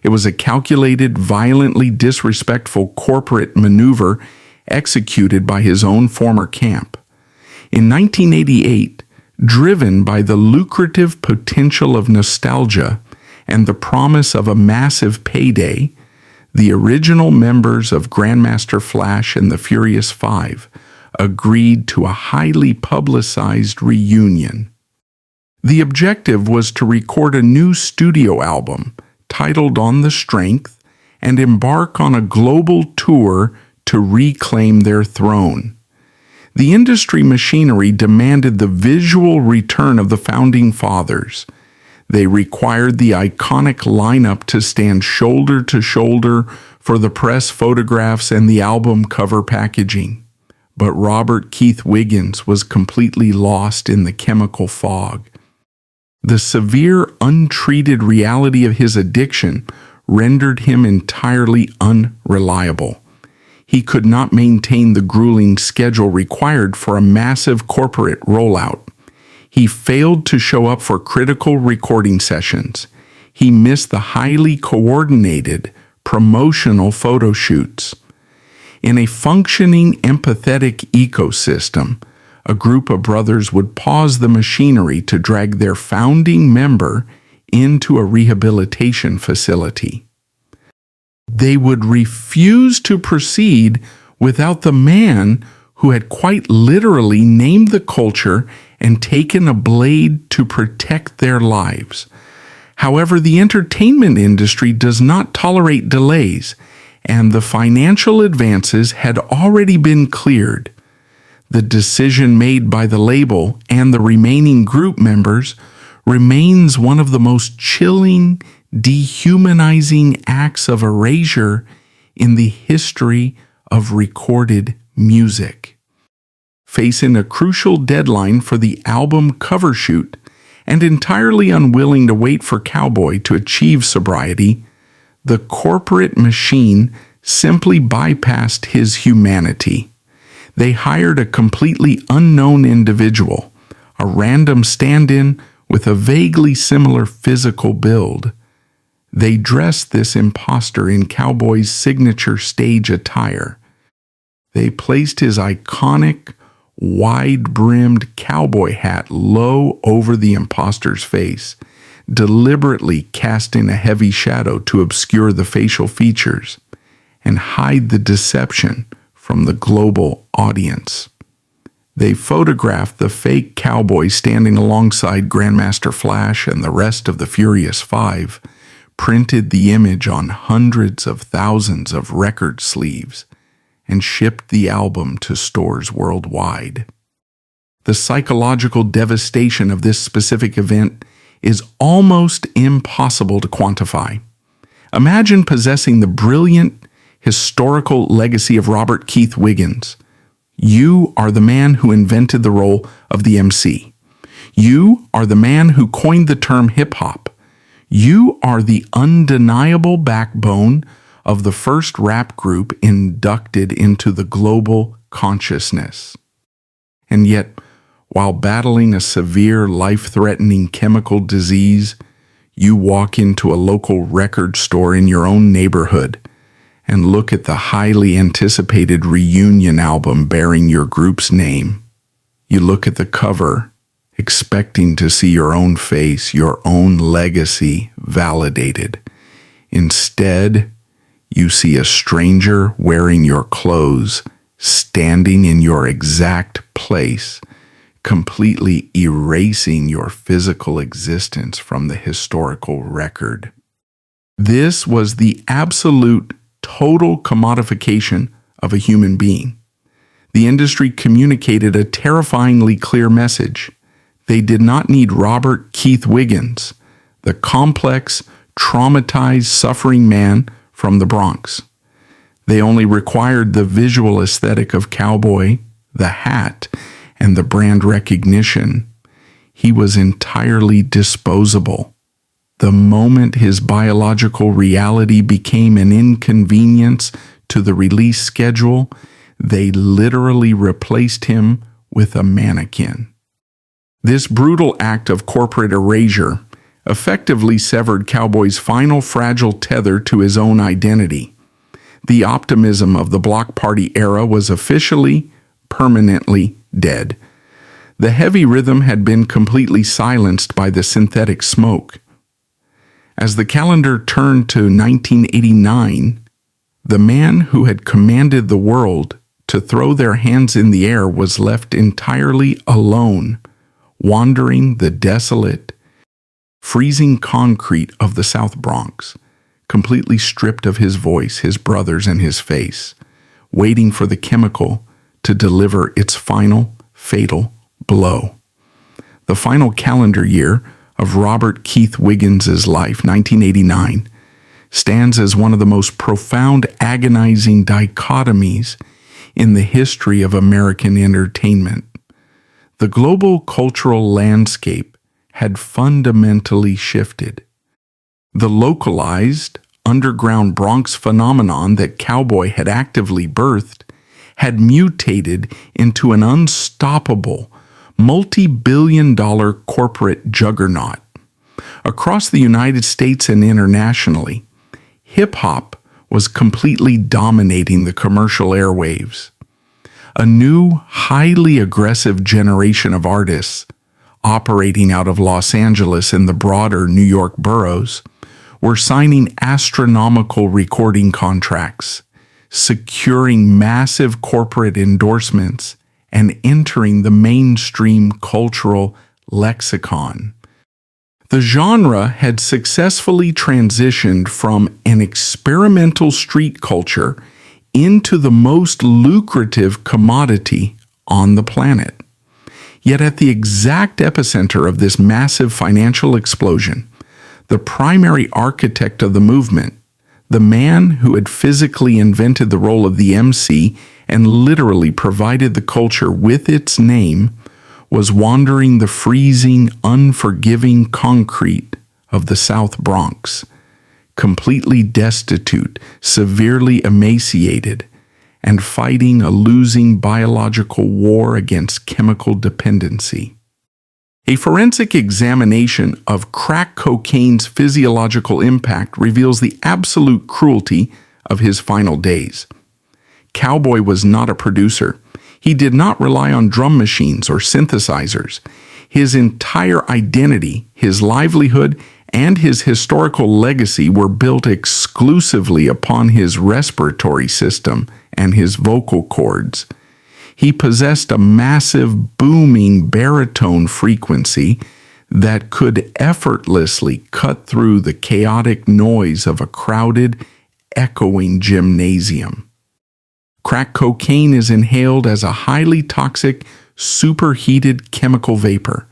It was a calculated, violently disrespectful corporate maneuver executed by his own former camp. In 1988, driven by the lucrative potential of nostalgia and the promise of a massive payday, the original members of Grandmaster Flash and the Furious Five agreed to a highly publicized reunion. The objective was to record a new studio album titled On the Strength and embark on a global tour to reclaim their throne. The industry machinery demanded the visual return of the Founding Fathers. They required the iconic lineup to stand shoulder to shoulder for the press photographs and the album cover packaging. But Robert Keith Wiggins was completely lost in the chemical fog. The severe, untreated reality of his addiction rendered him entirely unreliable. He could not maintain the grueling schedule required for a massive corporate rollout. He failed to show up for critical recording sessions. He missed the highly coordinated promotional photo shoots. In a functioning, empathetic ecosystem, a group of brothers would pause the machinery to drag their founding member into a rehabilitation facility. They would refuse to proceed without the man who had quite literally named the culture and taken a blade to protect their lives. However, the entertainment industry does not tolerate delays, and the financial advances had already been cleared. The decision made by the label and the remaining group members remains one of the most chilling, dehumanizing acts of erasure in the history of recorded music. Facing a crucial deadline for the album cover shoot and entirely unwilling to wait for Cowboy to achieve sobriety, the corporate machine simply bypassed his humanity. They hired a completely unknown individual, a random stand-in with a vaguely similar physical build. They dressed this imposter in Cowboy's signature stage attire. They placed his iconic, wide-brimmed cowboy hat low over the imposter's face, deliberately casting a heavy shadow to obscure the facial features and hide the deception from the global audience. They photographed the fake cowboy standing alongside Grandmaster Flash and the rest of the Furious Five, printed the image on hundreds of thousands of record sleeves, and shipped the album to stores worldwide. The psychological devastation of this specific event is almost impossible to quantify. Imagine possessing the brilliant, historical legacy of Robert Keith Wiggins. You are the man who invented the role of the MC. You are the man who coined the term hip-hop. You are the undeniable backbone of the first rap group inducted into the global consciousness. And yet, while battling a severe, life-threatening chemical disease, you walk into a local record store in your own neighborhood and look at the highly anticipated reunion album bearing your group's name. You look at the cover expecting to see your own face, your own legacy validated. Instead, you see a stranger wearing your clothes, standing in your exact place, completely erasing your physical existence from the historical record. This was the absolute total commodification of a human being. The industry communicated a terrifyingly clear message. They did not need Robert Keith Wiggins, the complex, traumatized, suffering man from the Bronx. They only required the visual aesthetic of Cowboy, the hat, and the brand recognition. He was entirely disposable. The moment his biological reality became an inconvenience to the release schedule, they literally replaced him with a mannequin. This brutal act of corporate erasure effectively severed Cowboy's final fragile tether to his own identity. The optimism of the Block Party era was officially, permanently dead. The heavy rhythm had been completely silenced by the synthetic smoke. As the calendar turned to 1989, the man who had commanded the world to throw their hands in the air was left entirely alone, wandering the desolate, freezing concrete of the South Bronx, completely stripped of his voice, his brothers, and his face, waiting for the chemical to deliver its final, fatal blow. The final calendar year of Robert Keith Wiggins' life, 1989, stands as one of the most profound, agonizing dichotomies in the history of American entertainment. The global cultural landscape had fundamentally shifted. The localized, underground Bronx phenomenon that Cowboy had actively birthed had mutated into an unstoppable, multi-billion-dollar corporate juggernaut. Across the United States and internationally, hip-hop was completely dominating the commercial airwaves. A new, highly aggressive generation of artists, operating out of Los Angeles and the broader New York boroughs, were signing astronomical recording contracts, securing massive corporate endorsements, and entering the mainstream cultural lexicon. The genre had successfully transitioned from an experimental street culture into the most lucrative commodity on the planet. Yet at the exact epicenter of this massive financial explosion, the primary architect of the movement, the man who had physically invented the role of the MC and literally provided the culture with its name, was wandering the freezing, unforgiving concrete of the South Bronx, completely destitute, severely emaciated, and fighting a losing biological war against chemical dependency. A forensic examination of crack cocaine's physiological impact reveals the absolute cruelty of his final days. Cowboy was not a producer. He did not rely on drum machines or synthesizers. His entire identity, his livelihood, and his historical legacy were built exclusively upon his respiratory system and his vocal cords. He possessed a massive, booming baritone frequency that could effortlessly cut through the chaotic noise of a crowded, echoing gymnasium. Crack cocaine is inhaled as a highly toxic, superheated chemical vapor.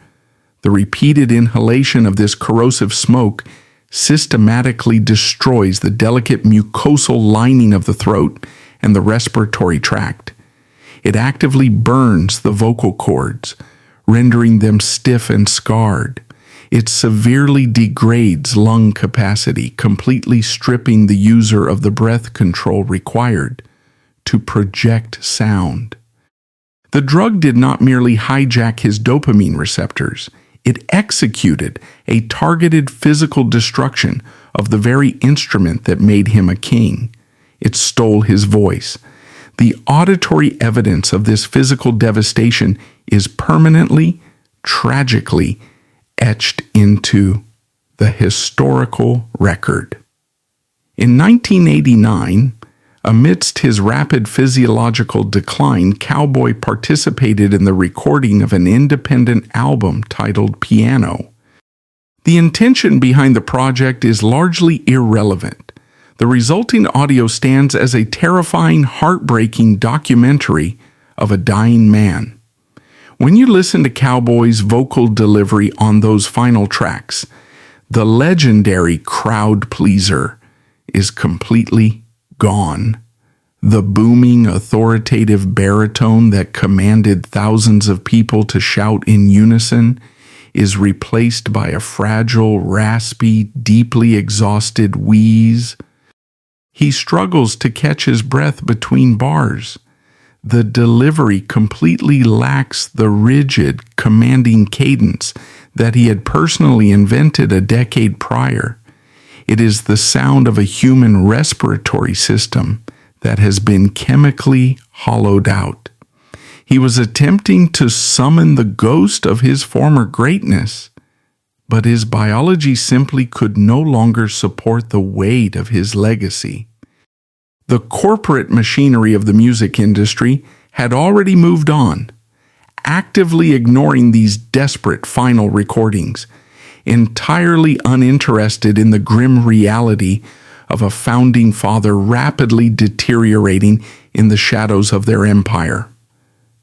The repeated inhalation of this corrosive smoke systematically destroys the delicate mucosal lining of the throat and the respiratory tract. It actively burns the vocal cords, rendering them stiff and scarred. It severely degrades lung capacity, completely stripping the user of the breath control required to project sound. The drug did not merely hijack his dopamine receptors. It executed a targeted physical destruction of the very instrument that made him a king. It stole his voice. The auditory evidence of this physical devastation is permanently, tragically etched into the historical record. In 1989, amidst his rapid physiological decline, Cowboy participated in the recording of an independent album titled Piano. The intention behind the project is largely irrelevant. The resulting audio stands as a terrifying, heartbreaking documentary of a dying man. When you listen to Cowboy's vocal delivery on those final tracks, the legendary crowd pleaser is completely gone. The booming, authoritative baritone that commanded thousands of people to shout in unison is replaced by a fragile, raspy, deeply exhausted wheeze. He struggles to catch his breath between bars. The delivery completely lacks the rigid, commanding cadence that he had personally invented a decade prior. It is the sound of a human respiratory system that has been chemically hollowed out. He was attempting to summon the ghost of his former greatness, but his biology simply could no longer support the weight of his legacy. The corporate machinery of the music industry had already moved on, actively ignoring these desperate final recordings, entirely uninterested in the grim reality of a founding father rapidly deteriorating in the shadows of their empire.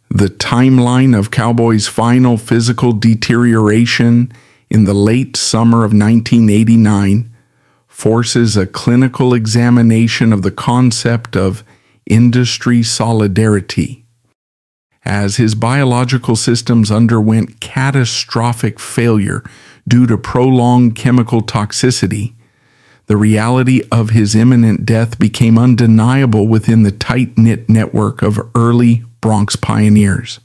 The timeline of Cowboy's final physical deterioration in the late summer of 1989 forces a clinical examination of the concept of industry solidarity. As his biological systems underwent catastrophic failure due to prolonged chemical toxicity, the reality of his imminent death became undeniable within the tight-knit network of early Bronx pioneers.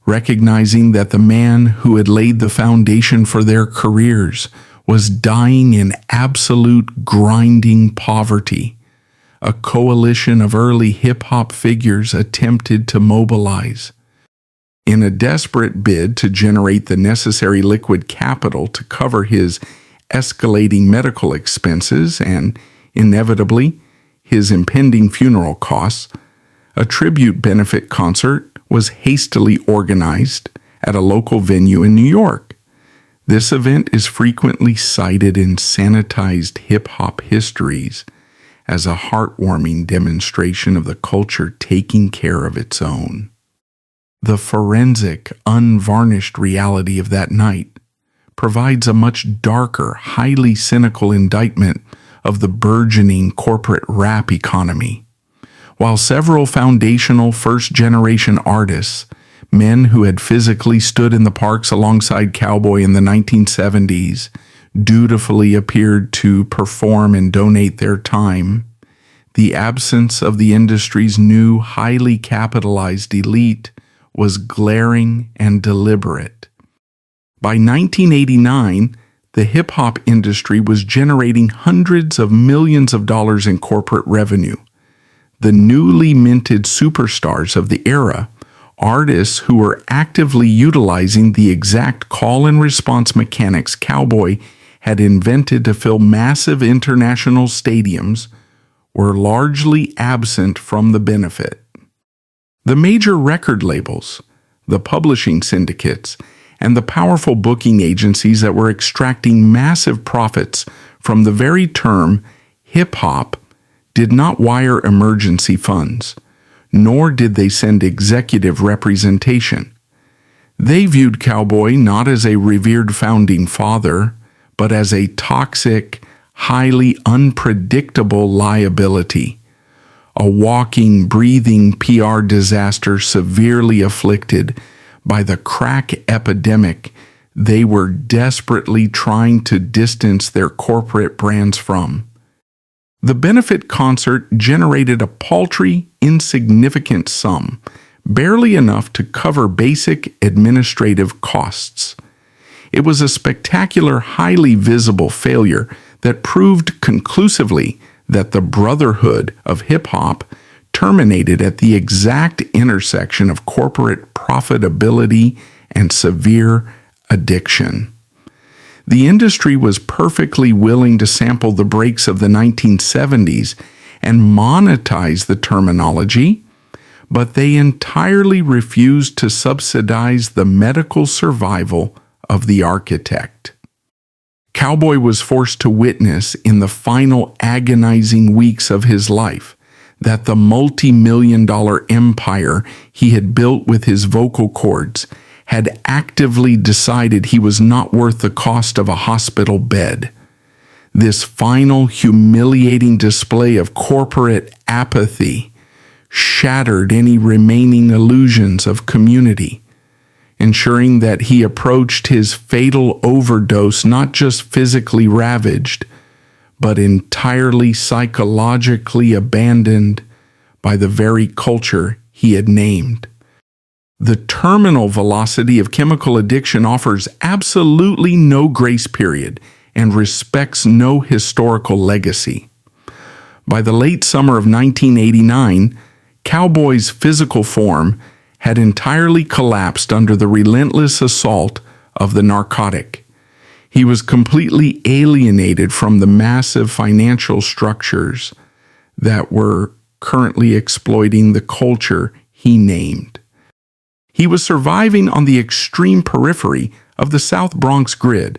Recognizing that the man who had laid the foundation for their careers was dying in absolute grinding poverty, a coalition of early hip-hop figures attempted to mobilize. In a desperate bid to generate the necessary liquid capital to cover his escalating medical expenses and, inevitably, his impending funeral costs, a tribute benefit concert was hastily organized at a local venue in New York. This event is frequently cited in sanitized hip-hop histories as a heartwarming demonstration of the culture taking care of its own. The forensic, unvarnished reality of that night provides a much darker, highly cynical indictment of the burgeoning corporate rap economy. While several foundational first-generation artists, men who had physically stood in the parks alongside Cowboy in the 1970s, dutifully appeared to perform and donate their time, the absence of the industry's new, highly capitalized elite was glaring and deliberate. By 1989, the hip-hop industry was generating hundreds of millions of dollars in corporate revenue. The newly minted superstars of the era, artists who were actively utilizing the exact call-and-response mechanics Cowboy had invented to fill massive international stadiums, were largely absent from the benefit. The major record labels, the publishing syndicates, and the powerful booking agencies that were extracting massive profits from the very term hip-hop did not wire emergency funds, nor did they send executive representation. They viewed Cowboy not as a revered founding father, but as a toxic, highly unpredictable liability, a walking, breathing PR disaster severely afflicted by the crack epidemic they were desperately trying to distance their corporate brands from. The benefit concert generated a paltry, insignificant sum, barely enough to cover basic administrative costs. It was a spectacular, highly visible failure that proved conclusively that the brotherhood of hip-hop terminated at the exact intersection of corporate profitability and severe addiction. The industry was perfectly willing to sample the breaks of the 1970s and monetize the terminology, but they entirely refused to subsidize the medical survival of the architect. Cowboy was forced to witness in the final agonizing weeks of his life that the multi-million-dollar empire he had built with his vocal cords had actively decided he was not worth the cost of a hospital bed. This final humiliating display of corporate apathy shattered any remaining illusions of community, ensuring that he approached his fatal overdose not just physically ravaged, but entirely psychologically abandoned by the very culture he had named. The terminal velocity of chemical addiction offers absolutely no grace period and respects no historical legacy. By the late summer of 1989, Cowboy's physical form had entirely collapsed under the relentless assault of the narcotic. He was completely alienated from the massive financial structures that were currently exploiting the culture he named. He was surviving on the extreme periphery of the South Bronx grid,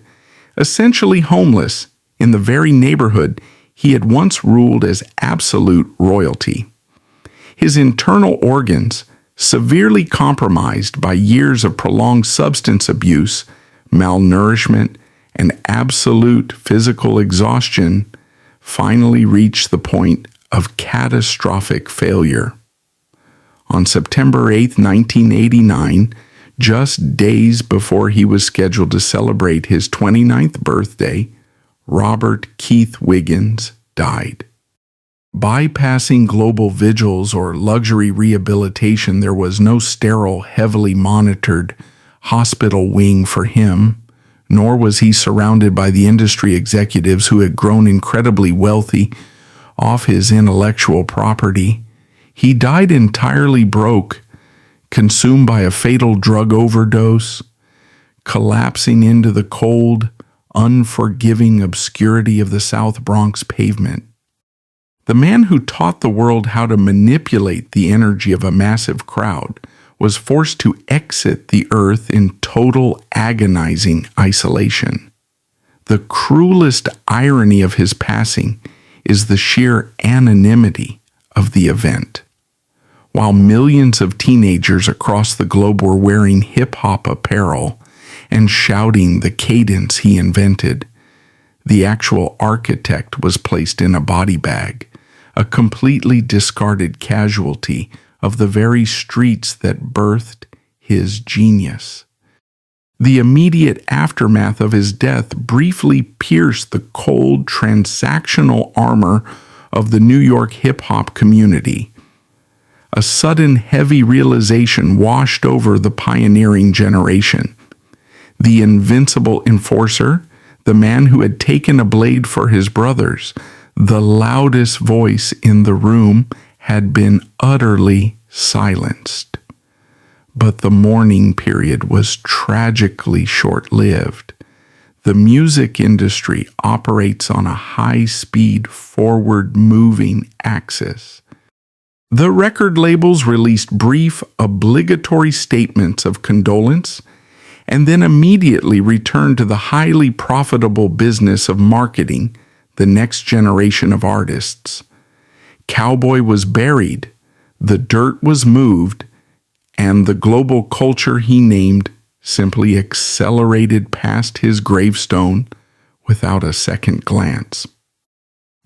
essentially homeless in the very neighborhood he had once ruled as absolute royalty. His internal organs, severely compromised by years of prolonged substance abuse, malnourishment, and absolute physical exhaustion, finally reached the point of catastrophic failure. On September 8, 1989, just days before he was scheduled to celebrate his 29th birthday, Robert Keith Wiggins died. Bypassing global vigils or luxury rehabilitation, there was no sterile, heavily monitored hospital wing for him, nor was he surrounded by the industry executives who had grown incredibly wealthy off his intellectual property. He died entirely broke, consumed by a fatal drug overdose, collapsing into the cold, unforgiving obscurity of the South Bronx pavement. The man who taught the world how to manipulate the energy of a massive crowd was forced to exit the earth in total agonizing isolation. The cruelest irony of his passing is the sheer anonymity of the event. While millions of teenagers across the globe were wearing hip-hop apparel and shouting the cadence he invented, the actual architect was placed in a body bag, a completely discarded casualty of the very streets that birthed his genius. The immediate aftermath of his death briefly pierced the cold, transactional armor of the New York hip-hop community. A sudden, heavy realization washed over the pioneering generation. The invincible enforcer, the man who had taken a blade for his brothers, the loudest voice in the room, had been utterly silenced. But the mourning period was tragically short-lived. The music industry operates on a high-speed, forward-moving axis. The record labels released brief, obligatory statements of condolence and then immediately returned to the highly profitable business of marketing the next generation of artists. Cowboy was buried, the dirt was moved, and the global culture he named simply accelerated past his gravestone without a second glance.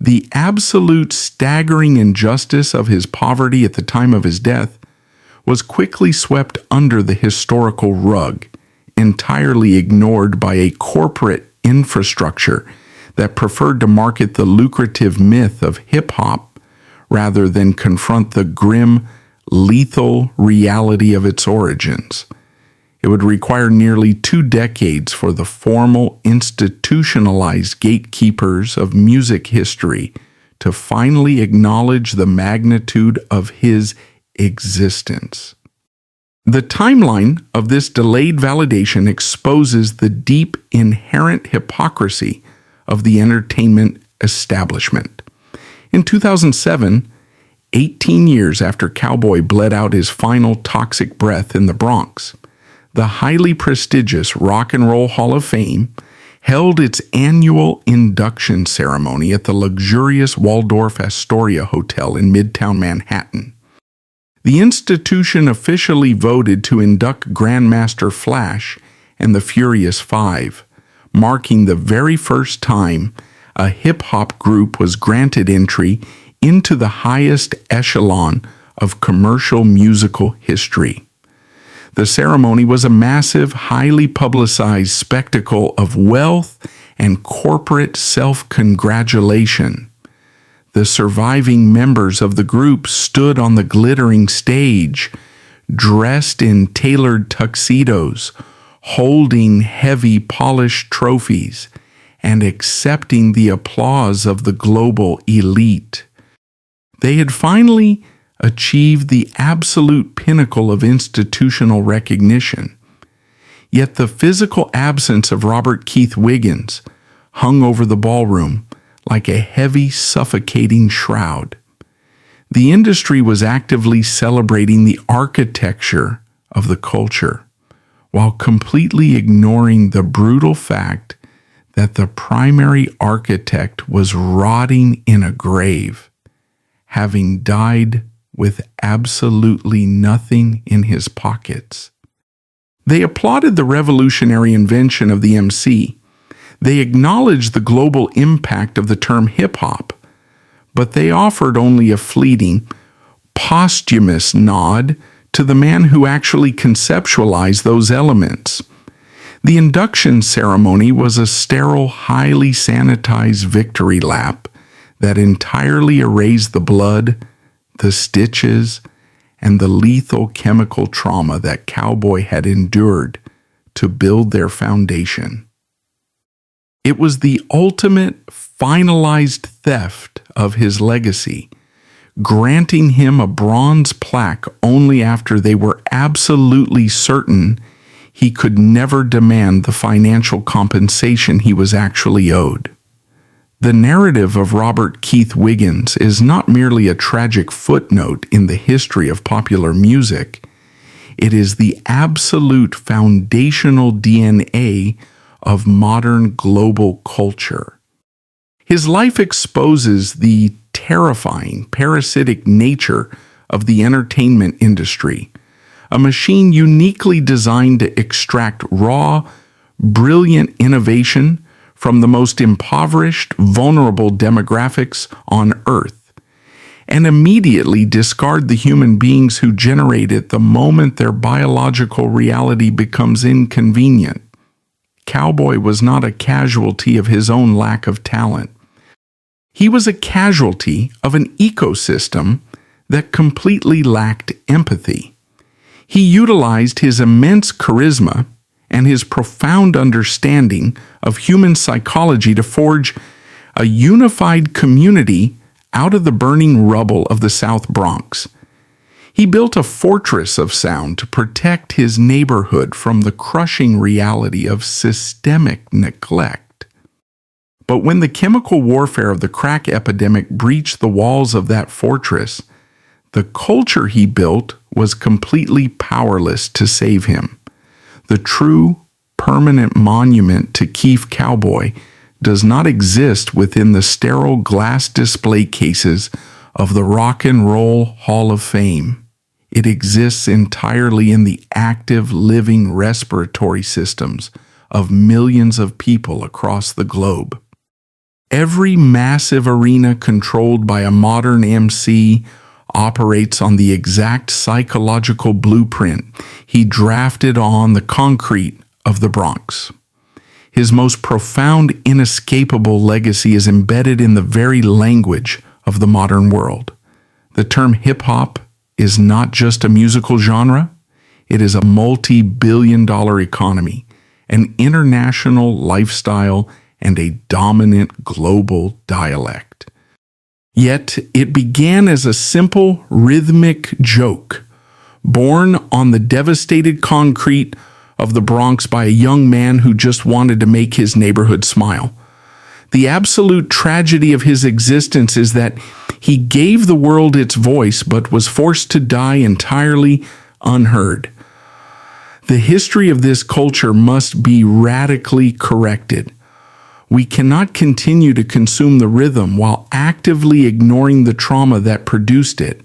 The absolute staggering injustice of his poverty at the time of his death was quickly swept under the historical rug, entirely ignored by a corporate infrastructure that preferred to market the lucrative myth of hip-hop rather than confront the grim, lethal reality of its origins. It would require nearly 2 decades for the formal, institutionalized gatekeepers of music history to finally acknowledge the magnitude of his existence. The timeline of this delayed validation exposes the deep inherent hypocrisy of the entertainment establishment. In 2007, 18 years after Cowboy bled out his final toxic breath in the Bronx, the highly prestigious Rock and Roll Hall of Fame held its annual induction ceremony at the luxurious Waldorf Astoria Hotel in Midtown Manhattan. The institution officially voted to induct Grandmaster Flash and the Furious Five, marking the very first time a hip-hop group was granted entry into the highest echelon of commercial musical history. The ceremony was a massive, highly publicized spectacle of wealth and corporate self-congratulation. The surviving members of the group stood on the glittering stage, dressed in tailored tuxedos, holding heavy polished trophies, and accepting the applause of the global elite. They had finally achieved the absolute pinnacle of institutional recognition. Yet the physical absence of Robert Keith Wiggins hung over the ballroom like a heavy, suffocating shroud. The industry was actively celebrating the architecture of the culture, while completely ignoring the brutal fact that the primary architect was rotting in a grave, having died with absolutely nothing in his pockets. They applauded the revolutionary invention of the MC. They acknowledged the global impact of the term hip-hop, but they offered only a fleeting, posthumous nod to the man who actually conceptualized those elements. The induction ceremony was a sterile, highly sanitized victory lap that entirely erased the blood, the stitches, and the lethal chemical trauma that Cowboy had endured to build their foundation. It was the ultimate, finalized theft of his legacy, granting him a bronze plaque only after they were absolutely certain he could never demand the financial compensation he was actually owed. The narrative of Robert Keith Wiggins is not merely a tragic footnote in the history of popular music. It is the absolute foundational DNA of modern global culture. His life exposes the terrifying, parasitic nature of the entertainment industry, a machine uniquely designed to extract raw, brilliant innovation from the most impoverished, vulnerable demographics on Earth, and immediately discard the human beings who generate it the moment their biological reality becomes inconvenient. Cowboy was not a casualty of his own lack of talent. He was a casualty of an ecosystem that completely lacked empathy. He utilized his immense charisma and his profound understanding of human psychology to forge a unified community out of the burning rubble of the South Bronx. He built a fortress of sound to protect his neighborhood from the crushing reality of systemic neglect. But when the chemical warfare of the crack epidemic breached the walls of that fortress, the culture he built was completely powerless to save him. The true, permanent monument to Keith Cowboy does not exist within the sterile glass display cases of the Rock and Roll Hall of Fame. It exists entirely in the active, living respiratory systems of millions of people across the globe. Every massive arena controlled by a modern MC operates on the exact psychological blueprint he drafted on the concrete of the Bronx. His most profound, inescapable legacy is embedded in the very language of the modern world. The term hip-hop is not just a musical genre, it is a multi-billion-dollar economy, an international lifestyle, and a dominant global dialect. Yet it began as a simple rhythmic joke, born on the devastated concrete of the Bronx by a young man who just wanted to make his neighborhood smile. The absolute tragedy of his existence is that he gave the world its voice but was forced to die entirely unheard. The history of this culture must be radically corrected. We cannot continue to consume the rhythm while actively ignoring the trauma that produced it.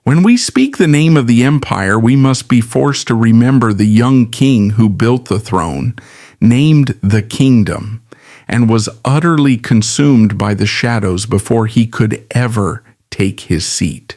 When we speak the name of the empire, we must be forced to remember the young king who built the throne, named the kingdom, and was utterly consumed by the shadows before he could ever take his seat.